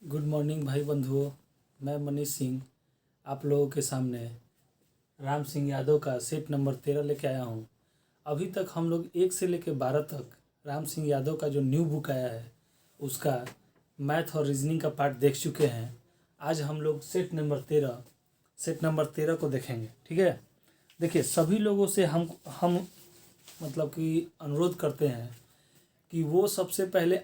Good morning भाई बंधुओं। मैं मनीष सिंह आप लोगों के सामने राम सिंह यादव का सेट नंबर 13 लेके आया हूँ। अभी तक हम लोग 1 से लेकर 12 तक राम सिंह यादव का जो न्यू बुक आया है उसका मैथ और रीजनिंग का पार्ट देख चुके हैं। आज हम लोग सेट नंबर 13 को देखेंगे। ठीक है, देखिए सभी लोगों से हम मतलब कि अनुरोध करते हैं कि वो सबसे पहले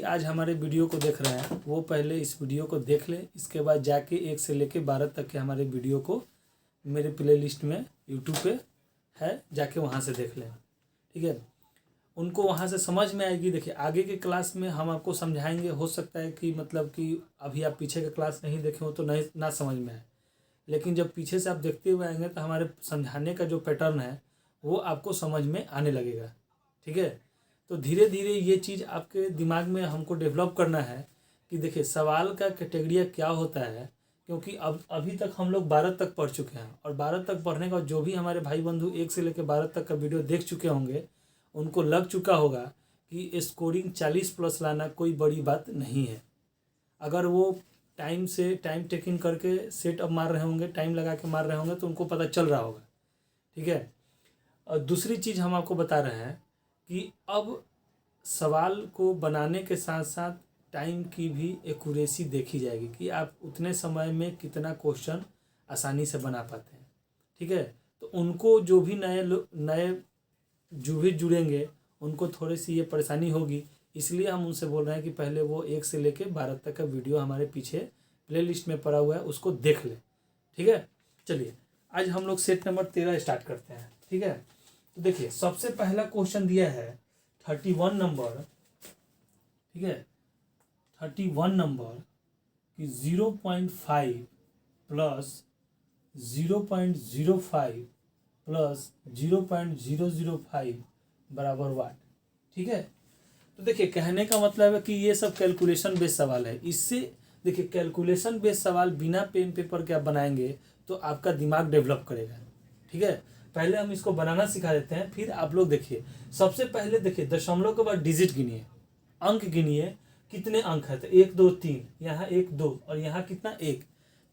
आज हमारे वीडियो को देख रहे हैं वो पहले इस वीडियो को देख ले, इसके बाद जाके 1 से लेके 12 तक के हमारे वीडियो को मेरे प्लेलिस्ट में यूट्यूब पे है, जाके वहाँ से देख लें। ठीक है, उनको वहाँ से समझ में आएगी। देखिए आगे के क्लास में हम आपको समझाएंगे, हो सकता है कि मतलब कि अभी आप पीछे का क्लास नहीं देखे हो तो नहीं ना समझ में आए, लेकिन जब पीछे से आप देखते हुए आएंगे तो हमारे समझाने का जो पैटर्न है वो आपको समझ में आने लगेगा। ठीक है, तो धीरे धीरे ये चीज़ आपके दिमाग में हमको डेवलप करना है कि देखिए सवाल का कैटेगरिया क्या होता है, क्योंकि अब अभी तक हम लोग 12 तक पढ़ चुके हैं और 12 तक पढ़ने का जो भी हमारे भाई बंधु 1 से लेकर 12 तक का वीडियो देख चुके होंगे उनको लग चुका होगा कि स्कोरिंग 40+ लाना कोई बड़ी बात नहीं है। अगर वो टाइम टेकिंग करके सेट अप मार रहे होंगे, टाइम लगा के मार रहे होंगे तो उनको पता चल रहा होगा। ठीक है, और दूसरी चीज़ हम आपको बता रहे हैं कि अब सवाल को बनाने के साथ साथ टाइम की भी एक्यूरेसी देखी जाएगी कि आप उतने समय में कितना क्वेश्चन आसानी से बना पाते हैं। ठीक है, तो उनको जो भी नए जो भी जुड़ेंगे उनको थोड़ी सी ये परेशानी होगी, इसलिए हम उनसे बोल रहे हैं कि पहले वो 1 से लेकर 12 तक का वीडियो हमारे पीछे प्लेलिस्ट में पड़ा हुआ है उसको देख लें। ठीक है, चलिए आज हम लोग सेट नंबर 13 स्टार्ट करते हैं। ठीक है, तो देखिए सबसे पहला क्वेश्चन दिया है 31 नंबर। ठीक है, 31 नंबर कि 0.5 प्लस 0.05 प्लस 0.005 बराबर वाट। ठीक है, तो देखिए कहने का मतलब है कि ये सब कैलकुलेशन बेस्ड सवाल है। इससे देखिए कैलकुलेशन बेस्ड सवाल बिना पेन पेपर के आप बनाएंगे तो आपका दिमाग डेवलप करेगा। ठीक है, पहले हम इसको बनाना सिखा देते हैं, फिर आप लोग देखिए। सबसे पहले देखिए दशमलव के बाद डिजिट गिनिए, अंक गिनिए, कितने अंक है तो 1 2 3, यहाँ 1 2 और यहाँ कितना 1,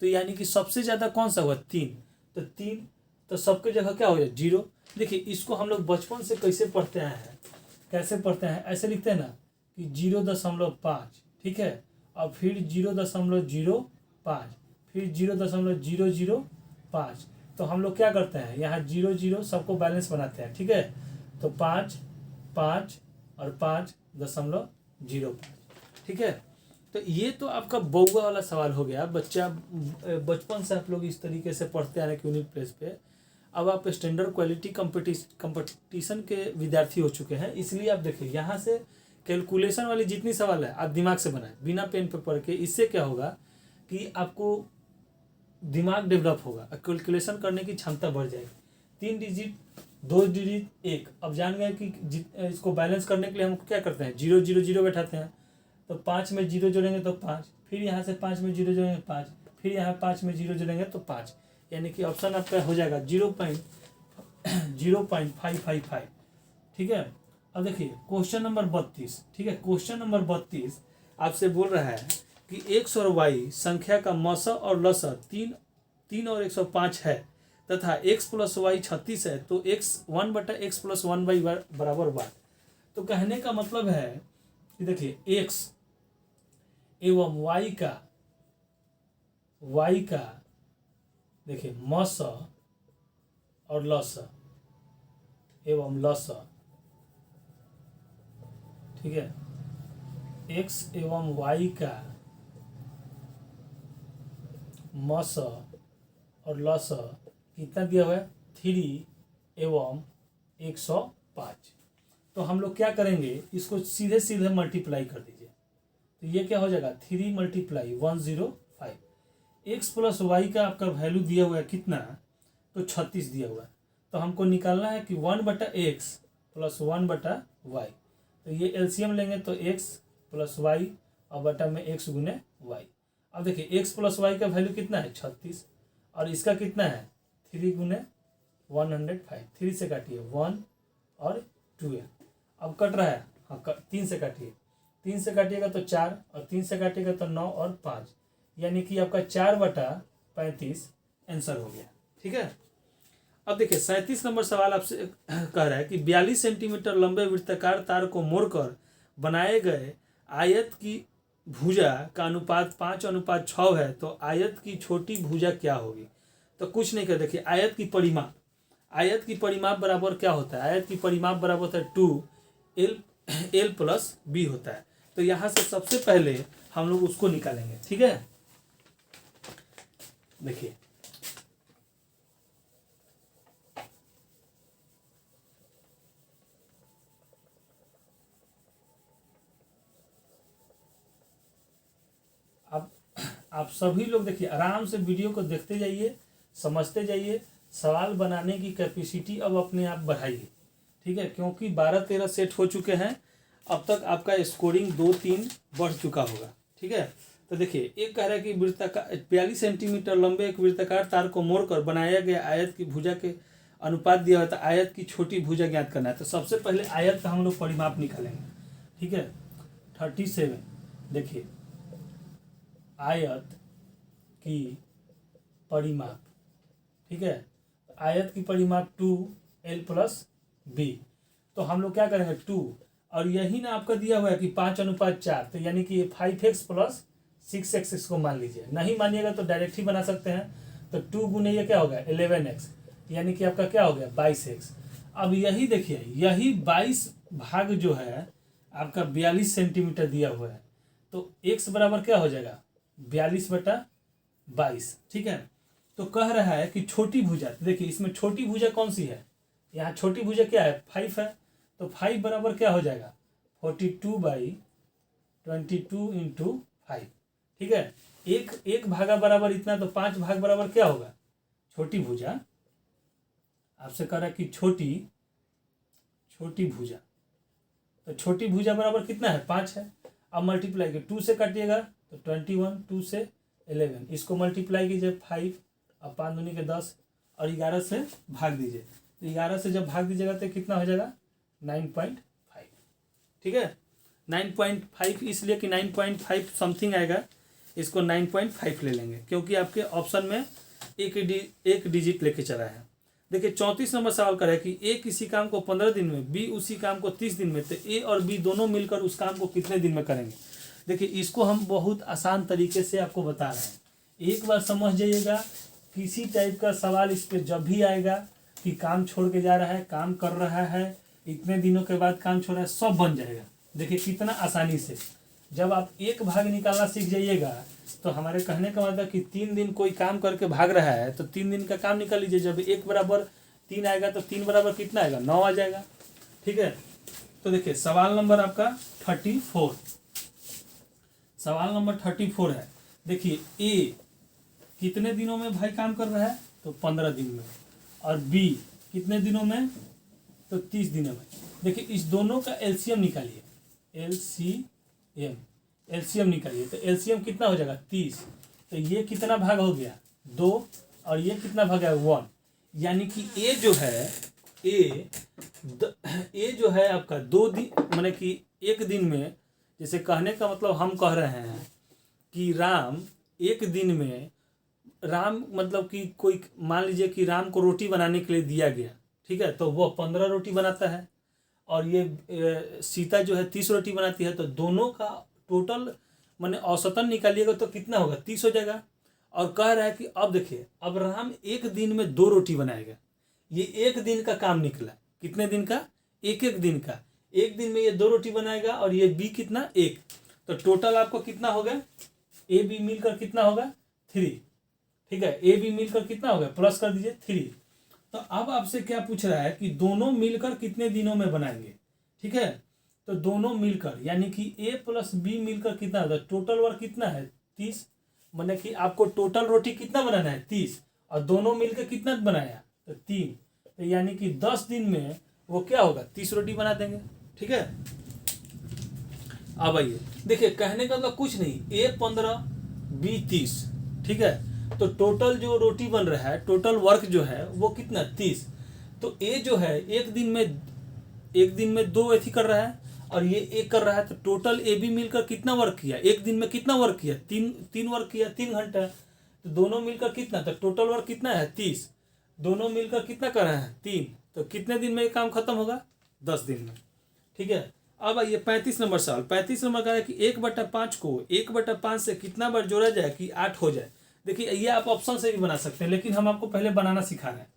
तो यानी कि सबसे ज़्यादा कौन सा हुआ 3, तो 3 तो सबके जगह क्या हो जाए 0। देखिए इसको हम लोग बचपन से कैसे पढ़ते हैं, ऐसे लिखते हैं ना कि 0.5। ठीक है, और फिर 0.05, फिर 0.005। तो हम लोग क्या करते हैं यहाँ 0 0 सबको बैलेंस बनाते हैं। ठीक है, तो 5 5 और 5.05। ठीक है, तो ये तो आपका बउआ वाला सवाल हो गया। बचपन से आप लोग इस तरीके से पढ़ते आ रहे हैं यूनिट प्लेस पे। अब आप स्टैंडर्ड क्वालिटी कंपटीशन के विद्यार्थी हो चुके हैं, इसलिए आप देखिए यहाँ से कैलकुलेशन वाली जितनी सवाल है आप दिमाग से बनाएं बिना पेन पेपर के। इससे क्या होगा कि आपको दिमाग डेवलप होगा, कैलकुलेशन करने की क्षमता बढ़ जाएगी। 3 डिजिट 2 डिजिट 1, अब जान गए कि इसको बैलेंस करने के लिए हम क्या करते हैं 0 0 0 बैठाते हैं, तो 5 में 0 जोड़ेंगे तो 5, फिर यहाँ से 5 में 0 जोड़ेंगे 5, फिर यहाँ 5 में 0 जोड़ेंगे तो 5, यानी कि ऑप्शन आपका हो जाएगा 0.0555। ठीक है, अब देखिए क्वेश्चन नंबर 32। ठीक है, क्वेश्चन नंबर 32 आपसे बोल रहा है कि एक्स और वाई संख्या का मौसा और लसा 3 और 105 है तथा x प्लस वाई 36 है, तो x1/x+1y बराबर वाट। तो कहने का मतलब है कि देखिए x एवं y का देखिए मौसा और लसा एवं लसा। ठीक है, x एवं y का मौसा और लसा कितना दिया हुआ है 3 एवं 105। तो हम लोग क्या करेंगे इसको सीधे सीधे मल्टीप्लाई कर दीजिए, तो ये क्या हो जाएगा 3 × 105। x प्लस वाई का आपका वैल्यू दिया हुआ है कितना, तो 36 दिया हुआ है। तो हमको निकालना है कि 1/x प्लस 1/y, तो ये एलसीएम लेंगे तो x प्लस वाई और बटा में x गुने वाई। अब देखिए x प्लस वाई का वैल्यू कितना है 36 और इसका कितना है 3 × 105। 3 से काटिए 1 और 12, अब कट रहा है हाँ 3 से काटिए 3 से काटिएगा तो 4 और 3 से काटिएगा तो 9 और 5, यानी कि आपका 4/35 आंसर हो गया। ठीक है। अब देखिए 37 नंबर सवाल आपसे कह रहा है कि 42 सेंटीमीटर लंबे वृत्ताकार तार को मोड़कर बनाए गए आयत की भुजा का अनुपात 5:6 है, तो आयत की छोटी भुजा क्या होगी। तो कुछ नहीं कर, देखिए आयत की परिमाप बराबर क्या होता है, आयत की परिमाप बराबर होता है 2l+b होता है। तो यहाँ से सबसे पहले हम लोग उसको निकालेंगे। ठीक है, देखिए आप सभी लोग देखिए आराम से वीडियो को देखते जाइए, समझते जाइए, सवाल बनाने की कैपेसिटी अब अपने आप बढ़ाइए। ठीक है, क्योंकि 12-13 सेट हो चुके हैं, अब तक आपका स्कोरिंग 2-3 बढ़ चुका होगा। ठीक है, तो देखिए एक कह रहा है कि वृत्ताकार 42 सेंटीमीटर लंबे एक वृत्ताकार तार को मोड़कर बनाया गया आयत की भुजा के अनुपात दिया होता है, आयत की छोटी भुजा ज्ञात करना है। तो सबसे पहले आयत का हम लोग परिमाप निकालेंगे। ठीक है, 37 देखिए आयत की परिमाप। ठीक है, आयत की परिमाप 2l+b। तो हम लोग क्या करेंगे 2, और यही ना आपका दिया हुआ है कि 5:4, तो यानी कि 5x + 6x इसको मान लीजिए। नहीं मानिएगा तो डायरेक्ट ही बना सकते हैं। तो 2 गुने ये क्या हो गया 11x, यानी कि आपका क्या हो गया 22x। अब यही देखिए, यही 22 भाग जो है आपका 42 सेंटीमीटर दिया हुआ है, तो x बराबर क्या हो जाएगा 42/22। ठीक है, तो कह रहा है कि छोटी भुजा, देखिए इसमें छोटी भुजा कौन सी है, यहाँ छोटी भुजा क्या है 5 है, तो 5 बराबर क्या हो जाएगा 42/22 × 5। ठीक है, एक भागा बराबर इतना, तो 5 भाग बराबर क्या होगा छोटी भुजा। आपसे कह रहा है कि छोटी भुजा, तो छोटी भुजा बराबर कितना है 5 है। अब मल्टीप्लाई के 2 से काटिएगा तो 21, 2 से 11, इसको मल्टीप्लाई कीजिए 5 और 5 दूनी के 10 और 11 से भाग दीजिए। तो 11 से जब भाग दीजिएगा तो कितना हो जाएगा 9.5। ठीक है, 9.5 इसलिए कि 9.5 समथिंग आएगा, इसको 9.5 ले लेंगे क्योंकि आपके ऑप्शन में एक डिजिट लेके चला है। देखिए 34 नंबर सवाल कर रहा है कि ए किसी काम को 15 दिन में, बी उसी काम को 30 दिन में, तो ए और बी दोनों मिलकर उस काम को कितने दिन में करेंगे। देखिए इसको हम बहुत आसान तरीके से आपको बता रहे हैं, एक बार समझ जाइएगा। किसी टाइप का सवाल इस पर जब भी आएगा कि काम छोड़ के जा रहा है, काम कर रहा है, इतने दिनों के बाद काम छोड़ रहा है, सब बन जाएगा। देखिए कितना आसानी से, जब आप एक भाग निकालना सीख जाइएगा तो हमारे कहने का मतलब कि 3 दिन कोई काम करके भाग रहा है तो 3 दिन का काम निकाल लीजिए। जब 1 बराबर 3 आएगा तो 3 बराबर कितना आएगा 9 आ जाएगा। ठीक है, तो देखिए सवाल नंबर आपका 34, सवाल नंबर 34 है। देखिए ए कितने दिनों में भाई काम कर रहा है तो 15 दिन में, और बी कितने दिनों में तो 30 दिनों में। देखिए इस दोनों का एलसीएम निकालिए, एलसीएम निकालिए, तो एलसीएम कितना हो जाएगा 30। तो ये कितना भाग हो गया 2, और ये कितना भाग है 1, यानी कि ए जो है आपका 2 दिन, माने कि एक दिन में, जैसे कहने का मतलब हम कह रहे हैं कि राम एक दिन में, राम मतलब कि कोई मान लीजिए कि राम को रोटी बनाने के लिए दिया गया। ठीक है, तो वो 15 रोटी बनाता है और ये सीता जो है 30 रोटी बनाती है, तो दोनों का टोटल माने औसतन निकालिएगा तो कितना होगा 30 हो जाएगा। और कह रहा है कि अब देखिए, अब राम एक दिन में 2 रोटी बनाएगा, ये एक दिन का काम निकला। कितने दिन का एक दिन का, एक दिन में ये 2 रोटी बनाएगा, और ये बी कितना 1, तो टोटल आपको कितना होगा ए बी मिलकर कितना होगा 3। ठीक है, ए बी मिलकर कितना होगा प्लस कर दीजिए 3। तो अब आपसे क्या पूछ रहा है कि दोनों मिलकर कितने दिनों में बनाएंगे। ठीक है, तो दोनों मिलकर यानी कि ए प्लस बी मिलकर कितना होगा, टोटल वर्क कितना है 30, माने कि आपको टोटल रोटी कितना बनाना है 30, और दोनों मिलकर कितना बनाया तो 3, तो यानी कि 10 दिन में वो क्या होगा 30 रोटी बना देंगे। ठीक है, अब आइए देखिए कहने का मतलब कुछ नहीं, ए 15 बी 30। ठीक है, तो टोटल जो रोटी बन रहा है, टोटल वर्क जो है वो कितना 30। तो ए जो है एक दिन में 2 एथी कर रहा है, और ये एक कर रहा है, तो टोटल ए बी मिलकर कितना वर्क किया, एक दिन में कितना वर्क किया, तीन वर्क किया, 3 घंटा। तो दोनों मिलकर कितना, तो टोटल वर्क कितना है 30, दोनों मिलकर कितना कर रहे हैं 3, तो कितने दिन में ये काम खत्म होगा, 10 दिन में। ठीक है, अब आइए 35 नंबर सवाल। 35 नंबर का है कि 1/5 को 1/5 से कितना बार जोड़ा जाए कि 8 हो जाए। देखिए ये आप ऑप्शन से भी बना सकते हैं, लेकिन हम आपको पहले बनाना सिखा रहे हैं।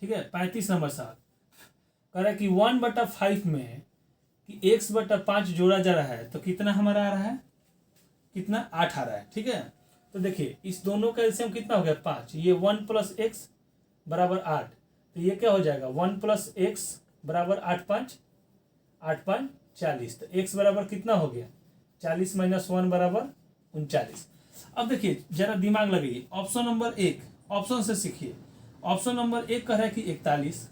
ठीक है, 35 नंबर सवाल कह रहा है कि 1/5 में कि x/5 जोड़ा जा रहा है, तो कितना हमारा आ रहा है, कितना 8 आ रहा है। ठीक है, तो देखिए इस दोनों का एलसीएम कितना हो गया 5, ये 1 + x बराबर 8, तो ये क्या हो जाएगा 1 + x बराबर 8 × 5 40। तो x बराबर कितना हो गया 40 - 1 बराबर 39। अब देखिए जरा दिमाग लगाइए, ऑप्शन नंबर 1 ऑप्शन से सीखिए। ऑप्शन नंबर 1 कह रहा है कि 41,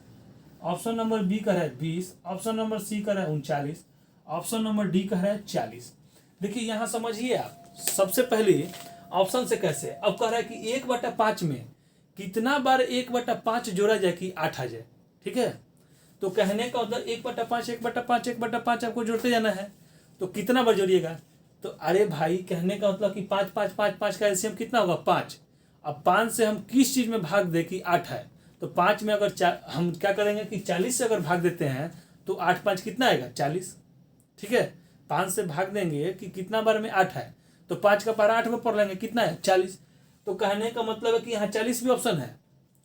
ऑप्शन नंबर बी कह रहा है 20, ऑप्शन नंबर सी कह रहा है 39, ऑप्शन नंबर डी कह रहा है 40। देखिए यहाँ समझिए आप, सबसे पहले ऑप्शन से कैसे, अब कह रहा है कि 1/5 में कितना बार 1/5 जोड़ा जाए कि 8 आ जाए। ठीक है, तो कहने का मतलब 1/5 1/5 1/5 आपको जोड़ते जाना है, तो कितना बार जोड़िएगा, तो अरे भाई कहने का मतलब कि 5 5 5 5 का एलसीएम कितना होगा 5। अब 5 से हम किस चीज़ में भाग दें कि 8 है, तो 5 में अगर हम क्या करेंगे कि 40 से अगर भाग देते हैं तो 8 5 कितना आएगा 40। ठीक है, 5 से भाग देंगे कि कितना बार में 8 है, तो 5 का पारा 8 में पढ़ लेंगे कितना है 40। तो कहने का मतलब है कि यहाँ 40 भी ऑप्शन है,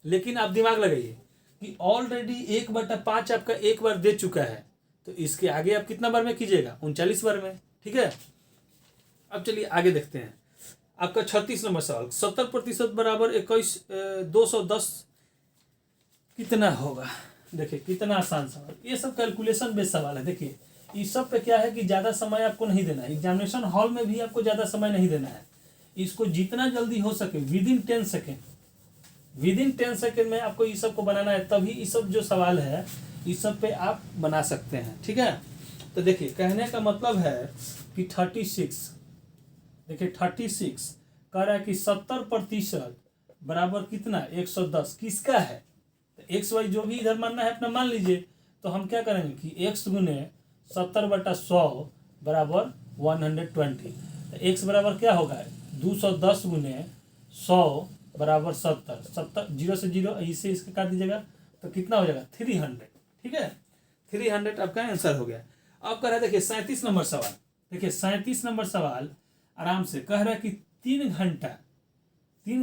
लेकिन आप दिमाग लगाइए कि ऑलरेडी 1/5 आपका एक बार दे चुका है, तो इसके आगे आप कितना बार में कीजिएगा 39 बार में। ठीक है, अब चलिए आगे देखते हैं। आपका 36 नंबर सवाल, 70% बराबर 21 210 कितना होगा। देखिए कितना आसान सवाल, ये सब कैलकुलेशन बेस्ड सवाल है। देखिए इस सब पे क्या है कि ज़्यादा समय आपको नहीं देना है, एग्जामिनेशन हॉल में भी आपको ज़्यादा समय नहीं देना है, इसको जितना जल्दी हो सके विदिन 10 सेकेंड, विदिन 10 सेकेंड में आपको इस सब को बनाना है, तभी इस सब जो सवाल है इस सब पे आप बना सकते हैं। ठीक है, तो देखिए कहने का मतलब है कि 36, देखिए 36 कह रहा है कि 70% बराबर कितना 110 किसका है, तो एक्स वाई जो भी इधर मानना है अपना मान लीजिए। तो हम क्या करेंगे कि x गुने 70/100 बराबर 120, तो x बराबर क्या होगा 210 गुने 100 बराबर 70, 70 0 से 0 इसे इसके काट दीजिएगा, तो कितना हो जाएगा 300। ठीक है, 300 आपका आंसर हो गया। अब कह रहा है देखिए 37 नंबर सवाल, देखिए 37 नंबर सवाल आराम से कह रहा है कि 3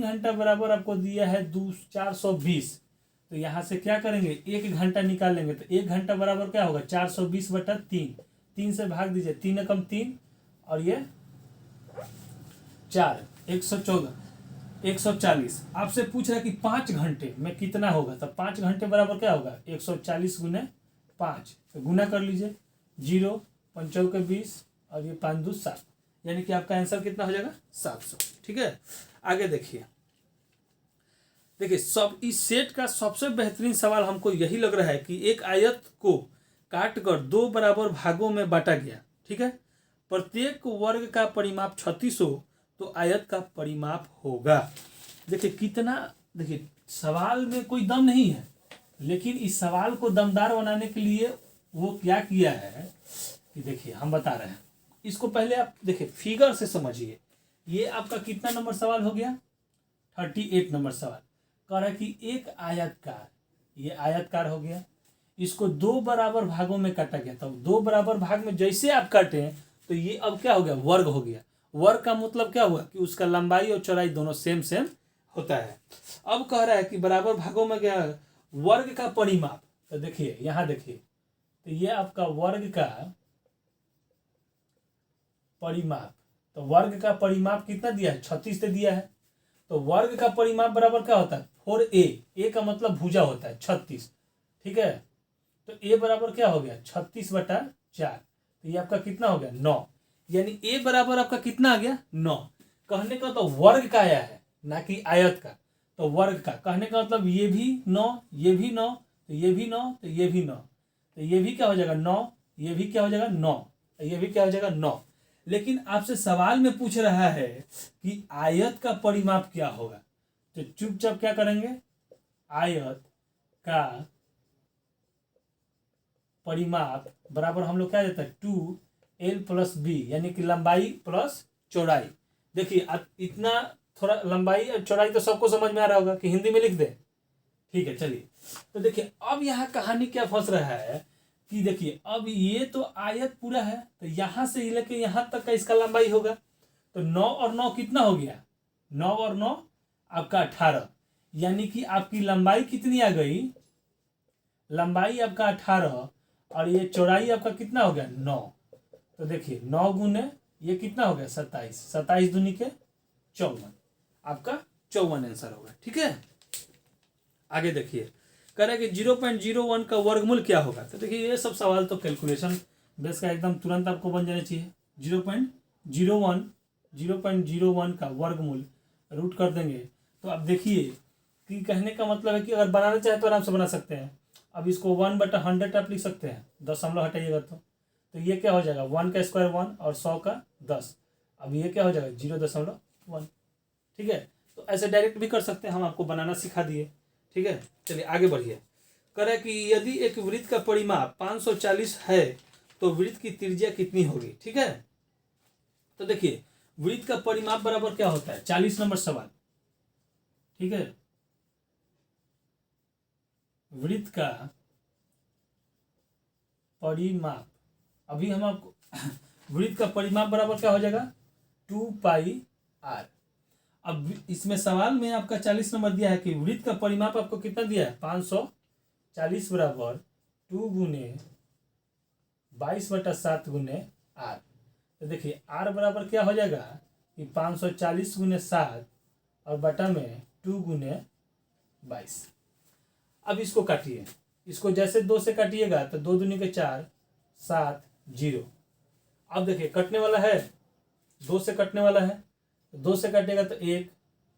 घंटा बराबर आपको दिया है 420, तो यहाँ से क्या करेंगे 1 घंटा निकाल लेंगे, तो 1 घंटा बराबर क्या होगा 420/3, 3 से भाग दीजिए, 3 एकम 3 और ये 4 114 140। आपसे पूछ रहा है कि 5 घंटे में कितना होगा, तो 5 घंटे बराबर क्या होगा 140 गुने 5, तो गुना कर लीजिए, 0 5 के 20 और ये 5 2 7, यानी कि आपका आंसर कितना हो जाएगा 700। ठीक है, आगे देखिए। देखिए सब इस सेट का सबसे बेहतरीन सवाल हमको यही लग रहा है कि एक आयत को काटकर 2 बराबर भागों में बांटा गया। ठीक है, प्रत्येक वर्ग का परिमाप 36 हो तो आयत का परिमाप होगा। देखिए कितना, देखिए सवाल में कोई दम नहीं है, लेकिन इस सवाल को दमदार बनाने के लिए वो क्या किया है कि देखिए हम बता रहे हैं। इसको पहले आप देखिए फिगर से समझिए। ये आपका कितना नंबर सवाल हो गया 38 नंबर सवाल। कह रहा है कि एक आयतकार, ये आयतकार हो गया, इसको 2 बराबर भागों में काटा गया, तो 2 बराबर भाग में जैसे आप काटे तो ये अब क्या हो गया वर्ग हो गया। वर्ग का मतलब क्या हुआ कि उसका लंबाई और चौड़ाई दोनों सेम सेम होता है। अब कह रहा है कि बराबर भागों में क्या वर्ग का परिमाप, तो देखिए यहाँ देखिए, तो ये आपका वर्ग का परिमाप, तो वर्ग का परिमाप कितना दिया है 36 से दिया है, तो वर्ग का परिमाप बराबर क्या होता है 4a, a का मतलब भुजा होता है 36। ठीक है, तो a बराबर क्या हो गया 36/4, तो ये आपका कितना हो गया 9, यानी a बराबर आपका कितना आ गया 9। कहने का तो वर्ग का आया है ना कि आयत का, तो वर्ग का कहने का मतलब ये भी 9, ये भी 9, तो ये भी 9, तो ये भी 9, तो ये भी क्या हो जाएगा 9, ये भी क्या हो जाएगा 9, ये भी क्या हो जाएगा 9। लेकिन आपसे सवाल में पूछ रहा है कि आयत का परिमाप क्या होगा, तो चुपचाप क्या करेंगे आयत का परिमाप बराबर हम लोग क्या देते हैं 2l प्लस बी, यानी कि लंबाई प्लस चौड़ाई। देखिए अब इतना थोड़ा लंबाई और चौड़ाई तो सबको समझ में आ रहा होगा कि हिंदी में लिख दे, ठीक है। चलिए तो देखिए अब यहाँ कहानी क्या फंस रहा है कि देखिए अब ये तो आयत पूरा है, तो यहाँ से लेके यहाँ तक का इसका लंबाई होगा, तो 9 और 9 कितना हो गया, 9 और 9 आपका 18, यानी कि आपकी लंबाई कितनी आ गई, लंबाई आपका 18 और ये चौड़ाई आपका कितना हो गया 9। तो देखिए 9 गुने ये कितना हो गया 27, 27 दूनी के 54, आपका 54 आंसर होगा, ठीक है। आगे देखिए कह रहा है कि 0.01 का वर्गमूल क्या होगा। तो देखिए ये सब सवाल तो कैलकुलेशन बेस का एकदम तुरंत आपको बन जाना चाहिए। 0.01 का वर्गमूल रूट कर देंगे, तो अब देखिए कि कहने का मतलब है कि अगर बनाना चाहे तो आराम से बना सकते हैं। अब इसको 1/100 आप लिख सकते हैं, दशमलव हटाइएगा तो ये क्या हो जाएगा 1 का स्क्वायर 1 और 100 का 10, अब ये क्या हो जाएगा 0.1, ठीक है। तो ऐसे डायरेक्ट भी कर सकते हैं, हम आपको बनाना सिखा दिए, ठीक है। चलिए आगे बढ़िए। कह रहा है कि यदि एक वृत्त का परिमाप 540 है तो वृत्त की त्रिज्या कितनी होगी, ठीक है। तो देखिए वृत्त का परिमाप बराबर क्या होता है 40 नंबर सवाल, ठीक है। वृत्त का परिमाप, अभी हम आपको वृत्त का परिमाप बराबर क्या हो जाएगा 2πr। अब इसमें सवाल में आपका 40 नंबर दिया है कि वृत्त का परिमाप आपको कितना दिया है 540 बराबर 2 गुने 22/7 गुने r। तो देखिए r बराबर क्या हो जाएगा कि 540 गुने 7 और बटा में 2 गुने 22। अब इसको काटिए, इसको जैसे 2 से काटिएगा तो 2 दूनी के 4, 7, 0। अब देखिए कटने वाला है, 2 से कटने वाला है, 2 से काटेगा तो 1,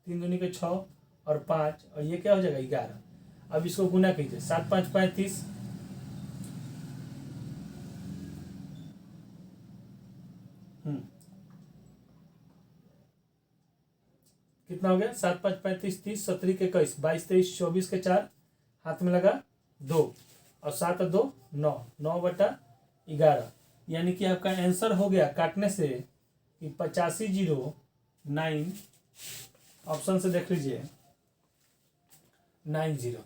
3 दूनी के 6 और 5 और ये क्या हो जाएगा 11। अब इसको गुना कीजिए 7 5 35, कितना हो गया 7 5 35 30, 17 के 21, 22 23 24 के 4, हाथ में लगा 2 और 7 और 2 9, 9/11, यानी कि आपका आंसर हो गया काटने से कि 8509, ऑप्शन से देख लीजिए 90,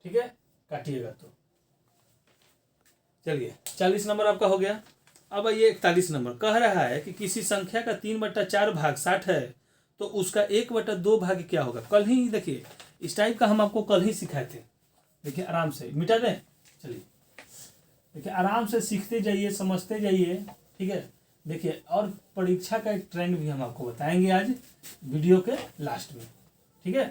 ठीक है। काटिएगा तो चलिए 40 नंबर आपका हो गया। अब ये 41 नंबर कह रहा है कि किसी संख्या का 3/4 भाग 60 है तो उसका 1/2 भाग क्या होगा। कल ही देखिए इस टाइप का हम आपको कल ही सिखाए थे, देखिए आराम से मिटा दें। चलिए देखिए आराम से सीखते जाइए, समझते जाइए, ठीक है। देखिए और परीक्षा का एक ट्रेंड भी हम आपको बताएंगे आज वीडियो के लास्ट में, ठीक है।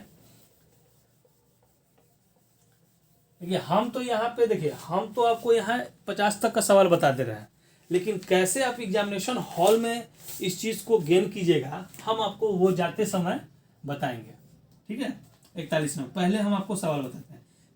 देखिए हम तो यहाँ पे देखिए हम तो आपको यहाँ 50 तक का सवाल बता दे रहे हैं, लेकिन कैसे आप एग्जामिनेशन हॉल में इस चीज़ को गेन कीजिएगा हम आपको वो जाते समय बताएंगे, ठीक है। 41 नंबर पहले हम आपको सवाल बताते हैं।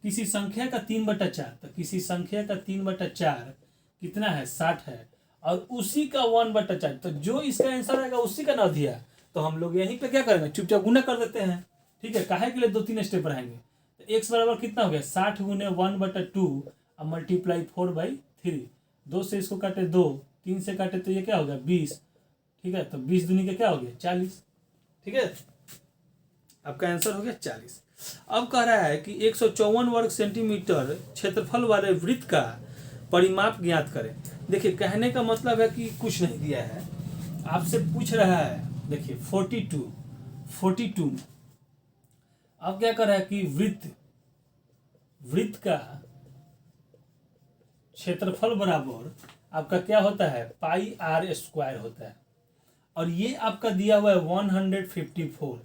किसी संख्या का 3/4, तो किसी संख्या का 3/4 कितना है 60 है और उसी का 1/4, तो जो इसका आंसर आएगा उसी का ना दिया, तो हम लोग यहीं पे क्या करेंगे चुपचाप गुना कर देते हैं, ठीक है। काहे के लिए 2-3 स्टेप रहेंगे। तो x बराबर कितना हो गया 60 गुने 1/2 और मल्टीप्लाई 4/3, 2 से इसको काटे 2, 3 से काटे तो ये क्या हो गया 20, ठीक है। तो 20 दूनी का क्या हो गया 40, ठीक है। आपका आंसर हो गया 40। अब कह रहा है कि 154 वर्ग सेंटीमीटर क्षेत्रफल वाले वृत्त का परिमाप ज्ञात करें। देखिए कहने का मतलब है कि कुछ नहीं दिया है, आपसे पूछ रहा है। देखिए 42 अब क्या कर रहा है कि वृत्त का क्षेत्रफल बराबर आपका क्या होता है πr² होता है, और ये आपका दिया हुआ है 154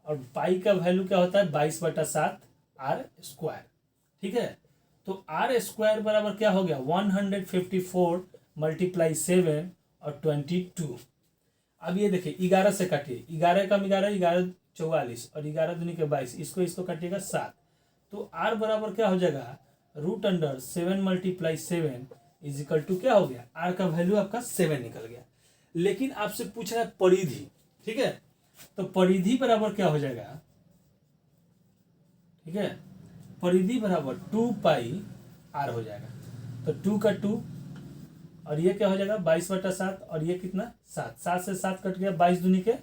और पाई का वैल्यू क्या होता है 22/7 r², ठीक है। तो r² बराबर क्या हो गया 154 × 7 और 22। अब ये देखिए 11 से काटिए, 11 कम 11 11 44 और 11 दूनी के 22, इसको काटिएगा 7, तो r बराबर क्या हो जाएगा √7 × 7 = क्या हो गया, r का वैल्यू आपका 7 निकल गया। लेकिन आपसे पूछ रहा है परिधि, ठीक है। तो परिधि बराबर क्या हो जाएगा, ठीक है, परिधि बराबर 2πr हो जाएगा। तो 2 का 2 और ये क्या हो जाएगा 22/7 और ये कितना 7, 7 से 7 कट गया, 22 दूनी के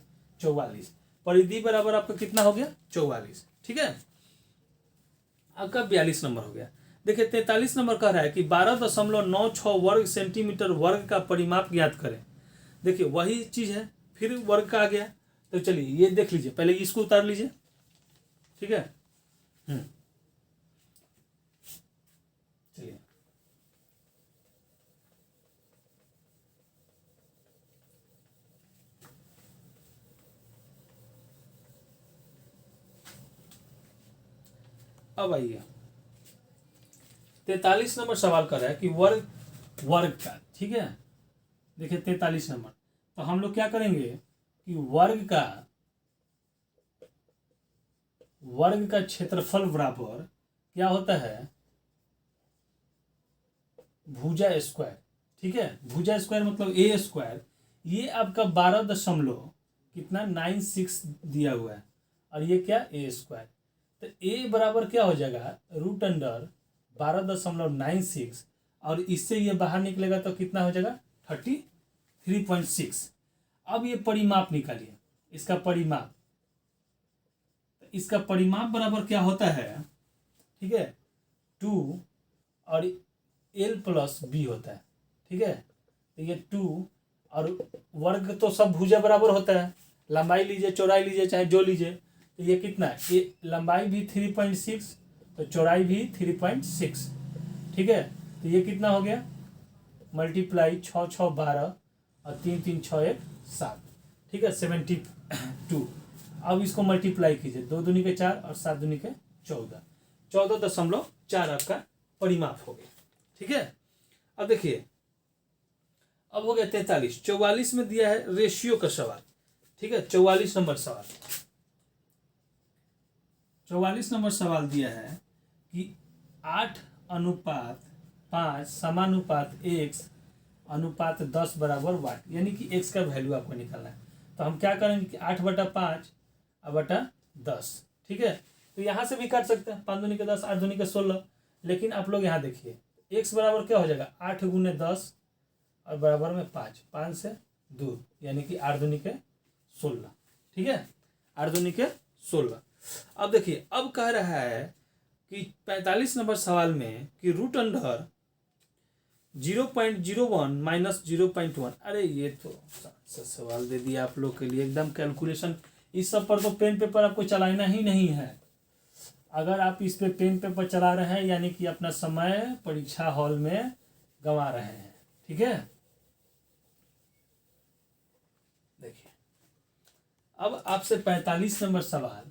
44, परिधि बराबर आपका कितना हो गया 44। ठीक है, आपका 42 नंबर हो गया। देखिए 43 नंबर कह रहा है कि 12.96 वर्ग सेंटीमीटर वर्ग का परिमाप ज्ञात करें। देखिए वही चीज है, फिर वर्ग का आ गया। तो चलिए ये देख लीजिए, पहले इसको उतार लीजिए। ठीक है, चलिए अब आइए 43 नंबर सवाल कर रहा है कि वर्ग वर्ग का। ठीक है, देखिए 43 नंबर, तो हम लोग क्या करेंगे कि वर्ग का क्षेत्रफल बराबर क्या होता है भुजा स्क्वायर। ठीक है, भुजा स्क्वायर मतलब ए स्क्वायर, ये आपका 12.96 दिया हुआ है और ये क्या ए स्क्वायर, तो ए बराबर क्या हो जाएगा √12.96 और इससे ये बाहर निकलेगा तो कितना हो जाएगा 33.6। अब ये परिमाप निकालिए, इसका परिमाप, इसका परिमाप बराबर क्या होता है, ठीक है 2 और L + B होता है। ठीक है, तो ये 2 और वर्ग तो सब भुजा बराबर होता है, लंबाई लीजिए चौड़ाई लीजिए चाहे जो लीजिए, तो ये कितना है, ये लंबाई भी 3.6 तो चौड़ाई भी 3.6। ठीक है, तो ये कितना हो गया मल्टीप्लाई 6 6 12 और 3 3 6 1 7। ठीक है 72। अब इसको मल्टीप्लाई कीजिए, 2 दूनी के 4 और 7 दूनी के 14, 14.4 आपका परिमाप हो गया। ठीक है, अब देखिए अब हो गया 43। 44 में दिया है रेशियो का सवाल। ठीक है, 44 नंबर सवाल, 44 नंबर सवाल दिया है कि 8:5 समानुपात x अनुपात 10 बराबर वाट, यानी कि x का वैल्यू आपको निकालना है। तो हम क्या करेंगे कि 8/5 बटा 10। ठीक है, तो यहाँ से भी काट सकते हैं, 5 दूनी के 10 8 दूनी के 16, लेकिन आप लोग यहाँ देखिए x बराबर क्या हो जाएगा 8 × 10 और बराबर में 5, 5 से दूर यानी कि 8 दूनी के 16। ठीक है, 8 दूनी के 16। अब देखिए अब कह रहा है कि 45 नंबर सवाल में कि √0.01 - 0.1। अरे ये तो सवाल दे दिया आप लोग के लिए एकदम कैलकुलेशन। इस सब पर तो पेन पेपर आपको चलाना ही नहीं है। अगर आप इस पे पेन पेपर चला रहे हैं यानी कि अपना समय परीक्षा हॉल में गंवा रहे हैं। ठीक है, देखिए अब आपसे 45 नंबर सवाल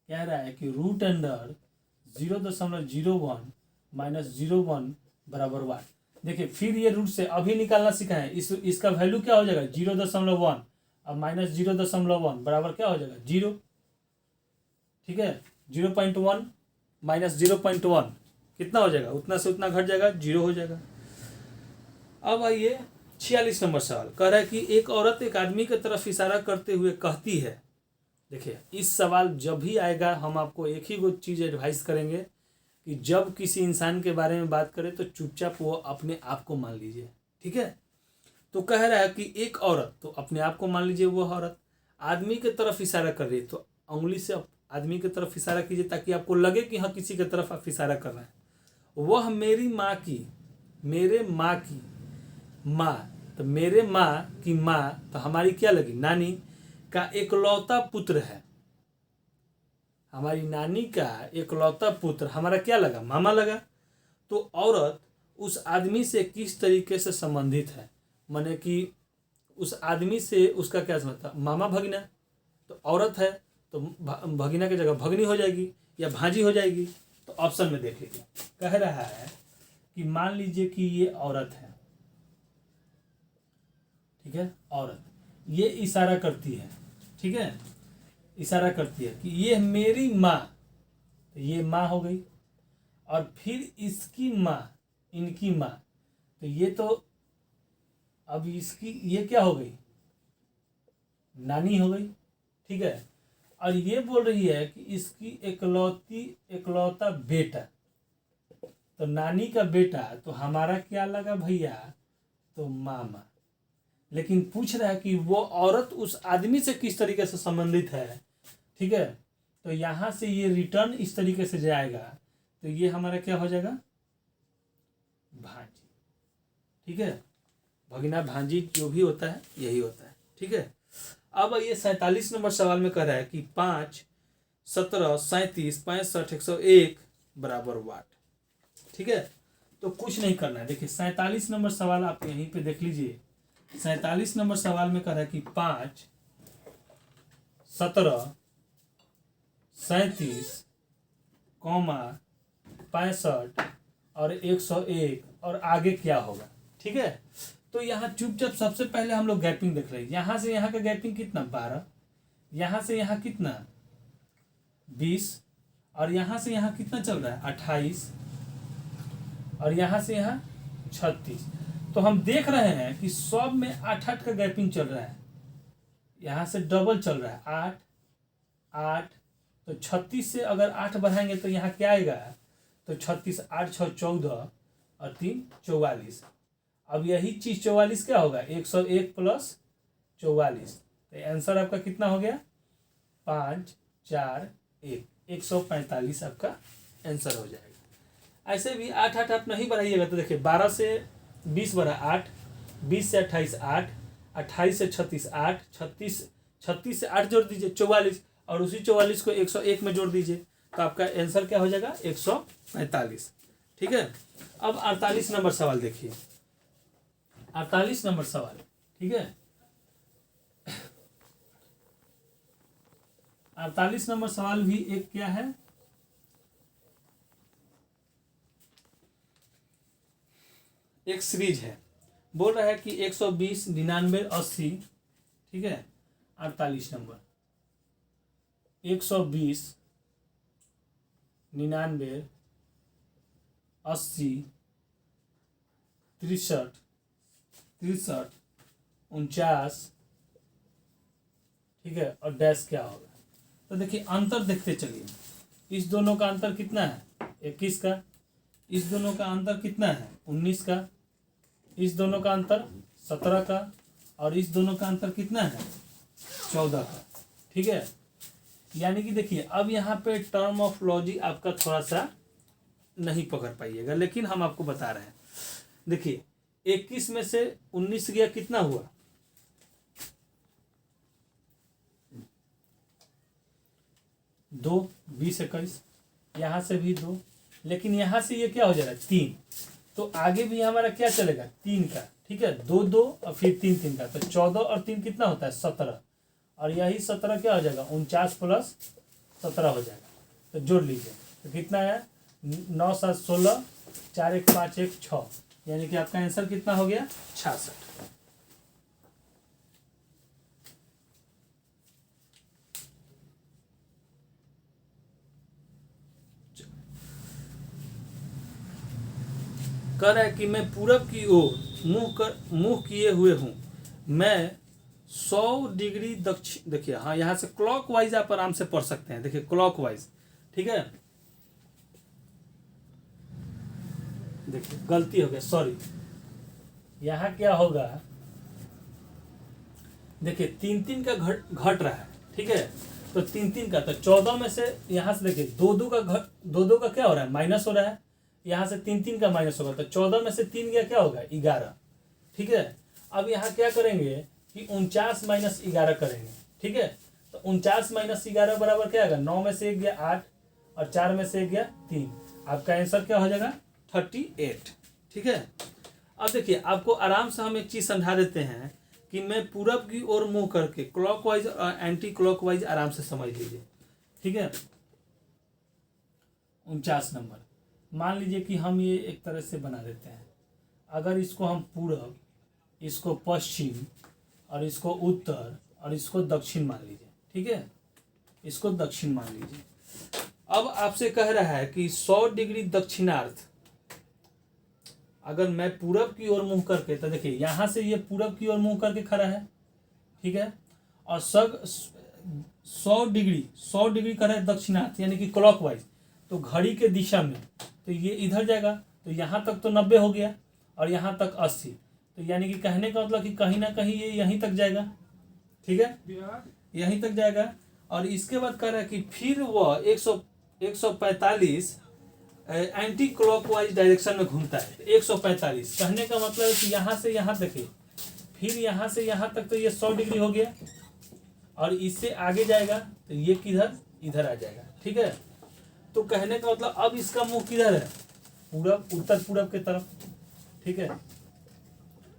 कह रहा है कि √0.01 - 0.1 बराबर वाट। देखिए फिर ये रूट से अभी निकालना सीखा है, इसका वैल्यू क्या हो जाएगा 0.1 और -0.1 बराबर क्या हो जाएगा 0। ठीक है, 0.1 - 0.1 कितना हो जाएगा, उतना से उतना घट जाएगा 0 हो जाएगा। अब आइए 46 नंबर सवाल कह रहा है कि एक औरत एक आदमी की तरफ इशारा करते हुए कहती है। देखिए इस सवाल जब भी आएगा हम आपको एक ही वो चीज़ एडवाइस करेंगे कि जब किसी इंसान के बारे में बात करें तो चुपचाप वो अपने आप को मान लीजिए। ठीक है, तो कह रहा है कि एक औरत, तो अपने आप को मान लीजिए वो औरत आदमी की तरफ इशारा कर रही है, तो उंगली से आदमी की तरफ इशारा कीजिए ताकि आपको लगे कि हाँ किसी की तरफ आप इशारा कर रहे हैं। वह मेरी माँ की, मेरे माँ की माँ, तो मेरे माँ की माँ तो हमारी क्या लगी नानी का एकलौता पुत्र है। हमारी नानी का एकलौता पुत्र हमारा क्या लगा मामा लगा। तो औरत उस आदमी से किस तरीके से संबंधित है, माने कि उस आदमी से उसका क्या संबंध था, मामा भगिना, तो औरत है तो भगिना की जगह भगनी हो जाएगी या भांजी हो जाएगी। तो ऑप्शन में देख लीजिए कह रहा है कि मान लीजिए कि ये औरत है। ठीक है, औरत ये इशारा करती है। ठीक है, इशारा करती है कि ये मेरी माँ, तो ये माँ हो गई, और फिर इसकी माँ, इनकी माँ, तो ये तो अब इसकी ये क्या हो गई नानी हो गई। ठीक है, और ये बोल रही है कि इसकी एकलौता बेटा, तो नानी का बेटा तो हमारा क्या लगा भैया, तो मामा। लेकिन पूछ रहा है कि वो औरत उस आदमी से किस तरीके से संबंधित है, ठीक है। तो यहाँ से ये रिटर्न इस तरीके से जाएगा, तो ये हमारा क्या हो जाएगा, भांजी, ठीक है। भगिना भांजी जो भी होता है यही होता है, ठीक है। अब ये 47 नंबर सवाल में कह रहा है कि 5, 17, 37, 65, 101 बराबर वाट, ठीक है। तो कुछ नहीं करना है। देखिए 47 नंबर सवाल आप यहीं पे देख लीजिए। 47 नंबर सवाल में कह रहा है कि 5, 17, 37, 65 और 101 और आगे क्या होगा, ठीक है। तो यहाँ चुपचाप सबसे पहले हम लोग गैपिंग देख रहे हैं। यहाँ से यहाँ का गैपिंग कितना, 12, यहाँ से यहाँ कितना, 20, और यहाँ से यहाँ कितना चल रहा है, 28, और यहाँ से यहाँ 36। तो हम देख रहे हैं कि सब में 8-8 का गैपिंग चल रहा है। यहाँ से डबल चल रहा है, 8, 8, तो 36 से अगर 8 बढ़ाएंगे तो यहाँ क्या आएगा, तो 36, 8, 6, 14 और 3, 44। अब यही चीज़ 44 क्या होगा, 101 प्लस 44। तो आंसर आपका कितना हो गया, 5, 4, 1, 145 आपका आंसर हो जाएगा। ऐसे भी 8-8 आप नहीं बढ़ाइएगा तो देखिए 12 से 20 बढ़ा 8, 20 से 28 8, 28 से 36 8, 36 से 8 जोड़ दीजिए 44, और उसी 44 को 101 में जोड़ दीजिए, तो आपका आंसर क्या हो जाएगा, 145, ठीक है। अब 48 नंबर सवाल देखिए। 48 नंबर सवाल, ठीक है। 48 नंबर सवाल भी एक क्या है, एक सीरीज है। बोल रहा है कि 120, 99, 80, ठीक है। 48 नंबर 120, 99, 80, 63, 49, ठीक है, और डैश क्या होगा। तो देखिए अंतर देखते चलिए। इस दोनों का अंतर कितना है, 21 का। इस दोनों का अंतर कितना है, 19 का। इस दोनों का अंतर 17 का, और इस दोनों का अंतर कितना है, 14 का, ठीक है। यानी कि देखिए अब यहाँ पे टर्म ऑफ लॉजी आपका थोड़ा सा नहीं पकड़ पाइएगा, लेकिन हम आपको बता रहे हैं। देखिए 21 में से 19 गया, कितना हुआ, 2, 20, 21, यहाँ से भी 2, लेकिन यहाँ से ये क्या हो जाएगा, 3। तो आगे भी हमारा क्या चलेगा, 3 का, ठीक है। 2 2 और फिर 3 3 का, तो 14 और 3 कितना होता है, 17, और यही 17 क्या हो जाएगा, 49 प्लस 17 हो जाएगा। तो जोड़ लीजिए, तो कितना है, 9 7 16, 4 1 5 1 6, यानी कि आपका आंसर कितना हो गया, 66। कह रहा है कि मैं पूरब की ओर मुंह किए हुए हूँ, मैं 100 डिग्री दक्षिण, देखिए हाँ यहाँ से क्लॉकवाइज आप आराम से पढ़ सकते हैं। देखिए क्लॉकवाइज, ठीक है। देखिए गलती हो गया, सॉरी, यहाँ क्या होगा, देखिए 3 3 का घट रहा है, ठीक है। तो 3 3 का, तो 14 में से यहाँ से देखिए 2 2 का 2 2 का क्या हो रहा है, माइनस हो रहा है। यहाँ से 3 3 का माइनस होगा, तो 14 में से 3 गया, क्या होगा, 11, ठीक है। अब यहाँ क्या करेंगे कि 49 माइनस 11 करेंगे, ठीक है। तो 49 माइनस 11 बराबर क्या आएगा, 9 में से 1 गया 8, और 4 में से 1 गया 3, आपका आंसर क्या हो जाएगा, 38, ठीक है। अब देखिए आपको आराम से हम एक चीज़ समझा देते हैं कि मैं पूरब की ओर मुंह करके क्लॉकवाइज और एंटी क्लॉकवाइज आराम से समझ लीजिए, ठीक है। 49 नंबर मान लीजिए कि हम ये एक तरह से बना देते हैं। अगर इसको हम पूरब, इसको पश्चिम, और इसको उत्तर, और इसको दक्षिण मान लीजिए, ठीक है। इसको दक्षिण मान लीजिए। अब आपसे कह रहा है कि 100 डिग्री दक्षिणार्थ, अगर मैं पूरब की ओर मुंह करके, तो देखिए यहाँ से ये पूरब की ओर मुंह करके खड़ा है, ठीक है। और 100 डिग्री कर रहा है दक्षिणार्थ, यानी कि क्लॉकवाइज, तो घड़ी के दिशा में, तो ये इधर जाएगा। तो यहाँ तक तो 90 हो गया और यहाँ तक 80, तो यानी कि कहने का मतलब कि कहीं ना कहीं ये यहीं तक जाएगा, ठीक है, यहीं तक जाएगा। और इसके बाद कह रहा है कि फिर वह 145 एंटी क्लॉकवाइज डायरेक्शन में घूमता है। 145 कहने का मतलब है कि यहाँ से यहाँ तक, फिर यहाँ से यहाँ तक तो ये 100 डिग्री हो गया और इससे आगे जाएगा तो ये किधर, इधर आ जाएगा, ठीक है। तो कहने का मतलब अब इसका मुंह किधर है, पूरब, उत्तर पूरब की तरफ, ठीक है,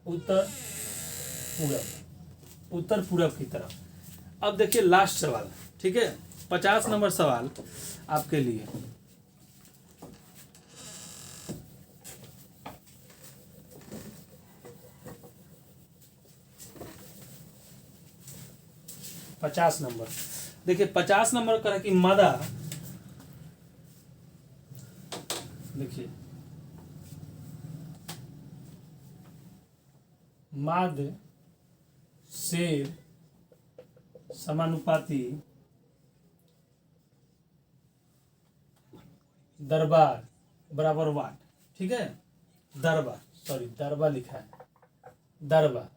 उत्तर पूरब, उत्तर पूरब की तरफ। अब देखिए लास्ट सवाल, ठीक है, 50 नंबर सवाल आपके लिए। पचास नंबर देखिए, 50 नंबर का है कि मादा, देखिए माद शेर समानुपाती दरबार बराबर वाट, ठीक है, दरबा लिखा है, दरबा।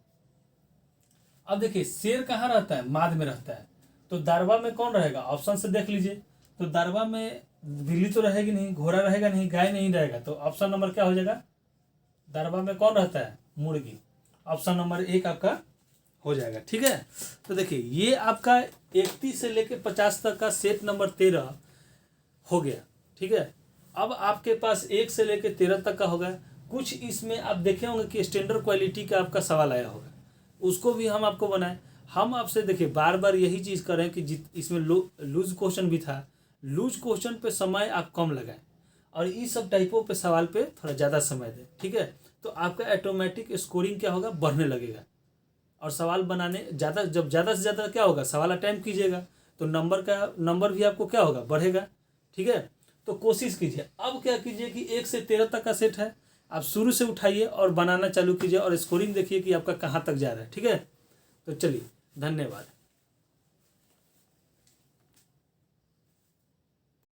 अब देखिए शेर कहाँ रहता है, माद में रहता है, तो दरबा में कौन रहेगा, ऑप्शन से देख लीजिए। तो दरबा में बिल्ली तो रहेगी नहीं, घोड़ा रहेगा नहीं, गाय नहीं रहेगा, तो ऑप्शन नंबर क्या हो जाएगा, दरबा में कौन रहता है, मुर्गी। ऑप्शन नंबर 1 आपका हो जाएगा, ठीक है। तो देखिए ये आपका 31 से लेके 50 तक का सेट नंबर 13 हो गया, ठीक है। अब आपके पास 1 से लेके 13 तक का होगा। कुछ इसमें आप देखे होंगे कि स्टैंडर्ड क्वालिटी का आपका सवाल आया होगा, उसको भी हम आपको बनाए। हम आपसे देखिए बार बार यही चीज़ करें कि इसमें लूज क्वेश्चन भी था, लूज क्वेश्चन पे समय आप कम लगाएं और इस सब टाइपों पे सवाल पे थोड़ा ज़्यादा समय दें, ठीक है। तो आपका ऑटोमेटिक स्कोरिंग क्या होगा, बढ़ने लगेगा। और सवाल बनाने जब ज़्यादा से ज़्यादा क्या होगा, सवाल अटैम्प्ट कीजिएगा तो नंबर भी आपको क्या होगा, बढ़ेगा, ठीक है। तो कोशिश कीजिए। अब क्या कीजिए कि 1 से 13 तक का सेट है, आप शुरू से उठाइए और बनाना चालू कीजिए और स्कोरिंग देखिए कि आपका कहाँ तक जा रहा है, ठीक है। तो चलिए, धन्यवाद।